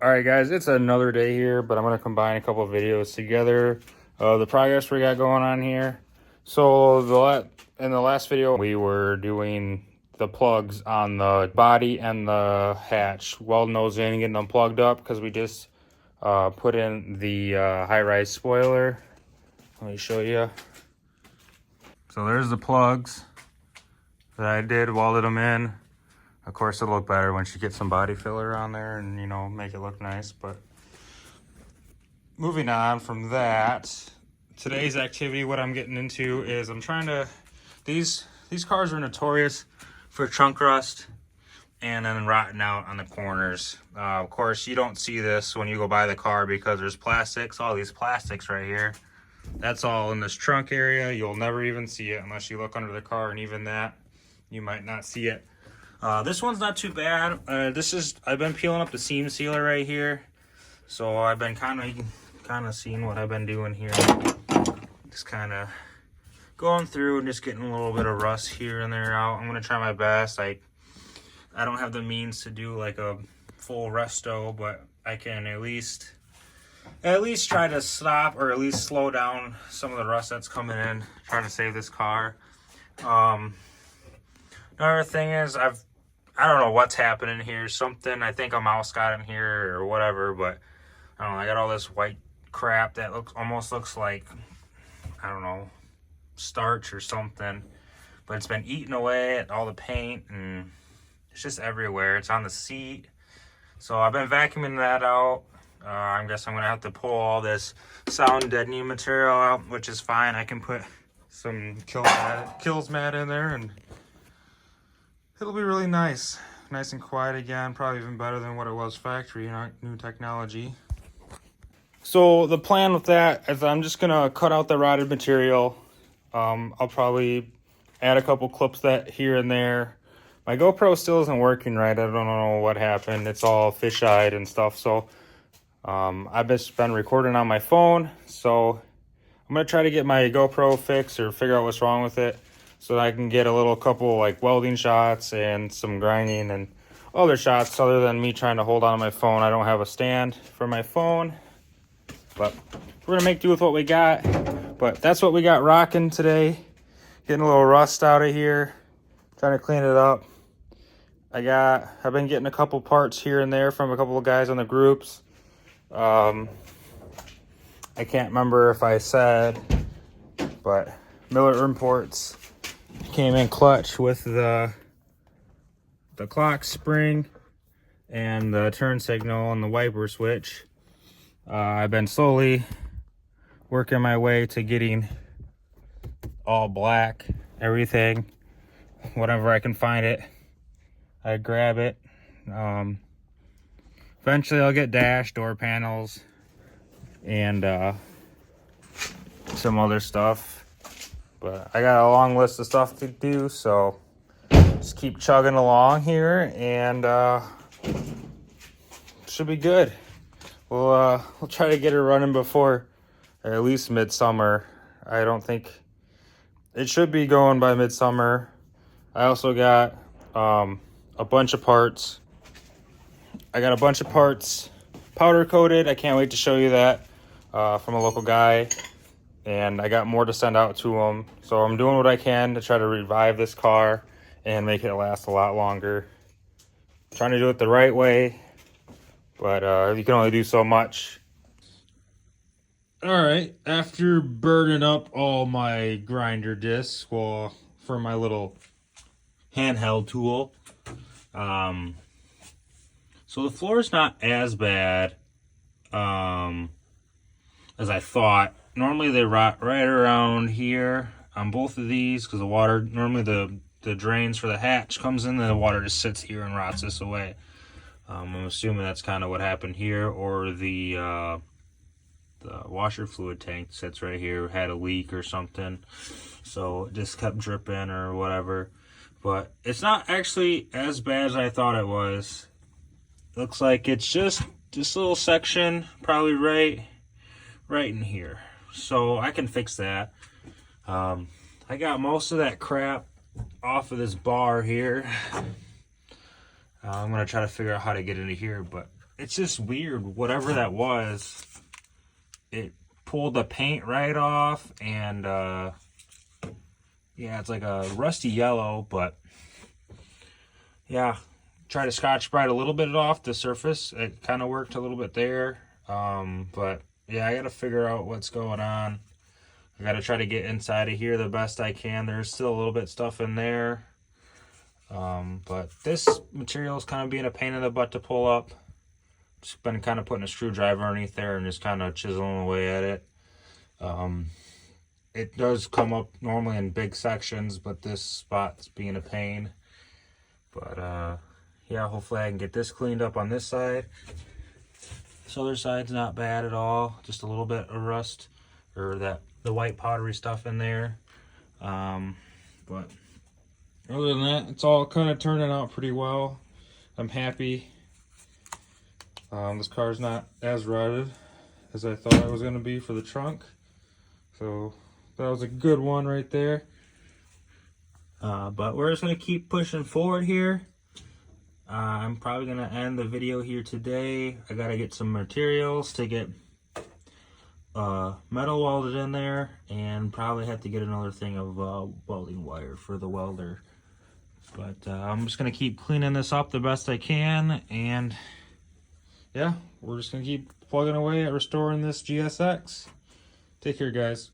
All right, guys, it's another day here, but I'm going to combine a couple of videos together. The progress we got going on here. So in the last video, we were doing the plugs on the body and the hatch, welding those in and getting them plugged up because we just put in the high-rise spoiler. Let me show you. So there's the plugs that I did, welded them in. Of course, it'll look better once you get some body filler on there and, you know, make it look nice. But moving on from that, today's activity, what I'm getting into is I'm trying to, these cars are notorious for trunk rust and then rotting out on the corners. Of course, you don't see this when you go buy the car because there's plastics, all these plastics right here. That's all in this trunk area. You'll never even see it unless you look under the car, and even that, you might not see it. This one's not too bad. I've been peeling up the seam sealer right here. So I've been kind of seeing what I've been doing here. Just kind of going through and just getting a little bit of rust here and there out. I'm going to try my best. I don't have the means to do like a full resto, but I can at least try to stop or at least slow down some of the rust that's coming in, trying to save this car. Another thing is I don't know what's happening here. Something, I think a mouse got in here or whatever, but I don't know. I got all this white crap that almost looks like, I don't know, starch or something. But it's been eating away at all the paint and it's just everywhere. It's on the seat. So I've been vacuuming that out. I guess I'm going to have to pull all this sound deadening material out, which is fine. I can put some kills mat in there and it'll be really nice and quiet again, probably even better than what it was factory, you know, new technology. So the plan with that is I'm just gonna cut out the rotted material. I'll probably add a couple clips that here and there. My GoPro still isn't working right. I don't know what happened. It's all fisheyed and stuff. So I've just been recording on my phone. So I'm gonna try to get my GoPro fixed or figure out what's wrong with it, so that I can get a couple like welding shots and some grinding and other shots other than me trying to hold on to my phone. I don't have a stand for my phone, but we're gonna make do with what we got. But that's what we got rocking today. Getting a little rust out of here, trying to clean it up. I've been getting a couple parts here and there from a couple of guys on the groups. I can't remember if I said, but Miller Imports came in clutch with the clock spring and the turn signal and the wiper switch. I've been slowly working my way to getting all black, everything. Whenever I can find it, I grab it. Eventually I'll get dash, door panels, and some other stuff. But I got a long list of stuff to do, so just keep chugging along here, and should be good. We'll try to get it running before at least midsummer. I don't think it should be going by midsummer. I also got a bunch of parts. I got a bunch of parts powder coated. I can't wait to show you that from a local guy. And I got more to send out to them. So I'm doing what I can to try to revive this car and make it last a lot longer. Trying to do it the right way, but you can only do so much. All right, after burning up all my grinder discs for my little handheld tool, so the floor is not as bad as I thought. Normally they rot right around here on both of these because the water, normally the drains for the hatch comes in and the water just sits here and rots this away. I'm assuming that's kind of what happened here, or the washer fluid tank sits right here, had a leak or something, so it just kept dripping or whatever. But it's not actually as bad as I thought it was. Looks like it's just this little section, probably right in here. So I can fix that. I got most of that crap off of this bar here. I'm gonna try to figure out how to get into here, but it's just weird. Whatever that was, it pulled the paint right off, and yeah, it's like a rusty yellow, but yeah, try to Scotch Brite a little bit off the surface. It kind of worked a little bit there, but yeah, I gotta figure out what's going on. I gotta try to get inside of here the best I can. There's still a little bit stuff in there, but this material is kind of being a pain in the butt to pull up. Just been kind of putting a screwdriver underneath there and just kind of chiseling away at it. It does come up normally in big sections, but this spot's being a pain. But yeah, hopefully I can get this cleaned up on this side. This other side's not bad at all. Just a little bit of rust, or the white powdery stuff in there. But other than that, it's all kind of turning out pretty well. I'm happy. This car's not as rutted as I thought it was going to be for the trunk. So that was a good one right there. But we're just going to keep pushing forward here. I'm probably going to end the video here today. I got to get some materials to get metal welded in there, and probably have to get another thing of welding wire for the welder. But I'm just going to keep cleaning this up the best I can, and yeah, we're just going to keep plugging away at restoring this GSX. Take care, guys.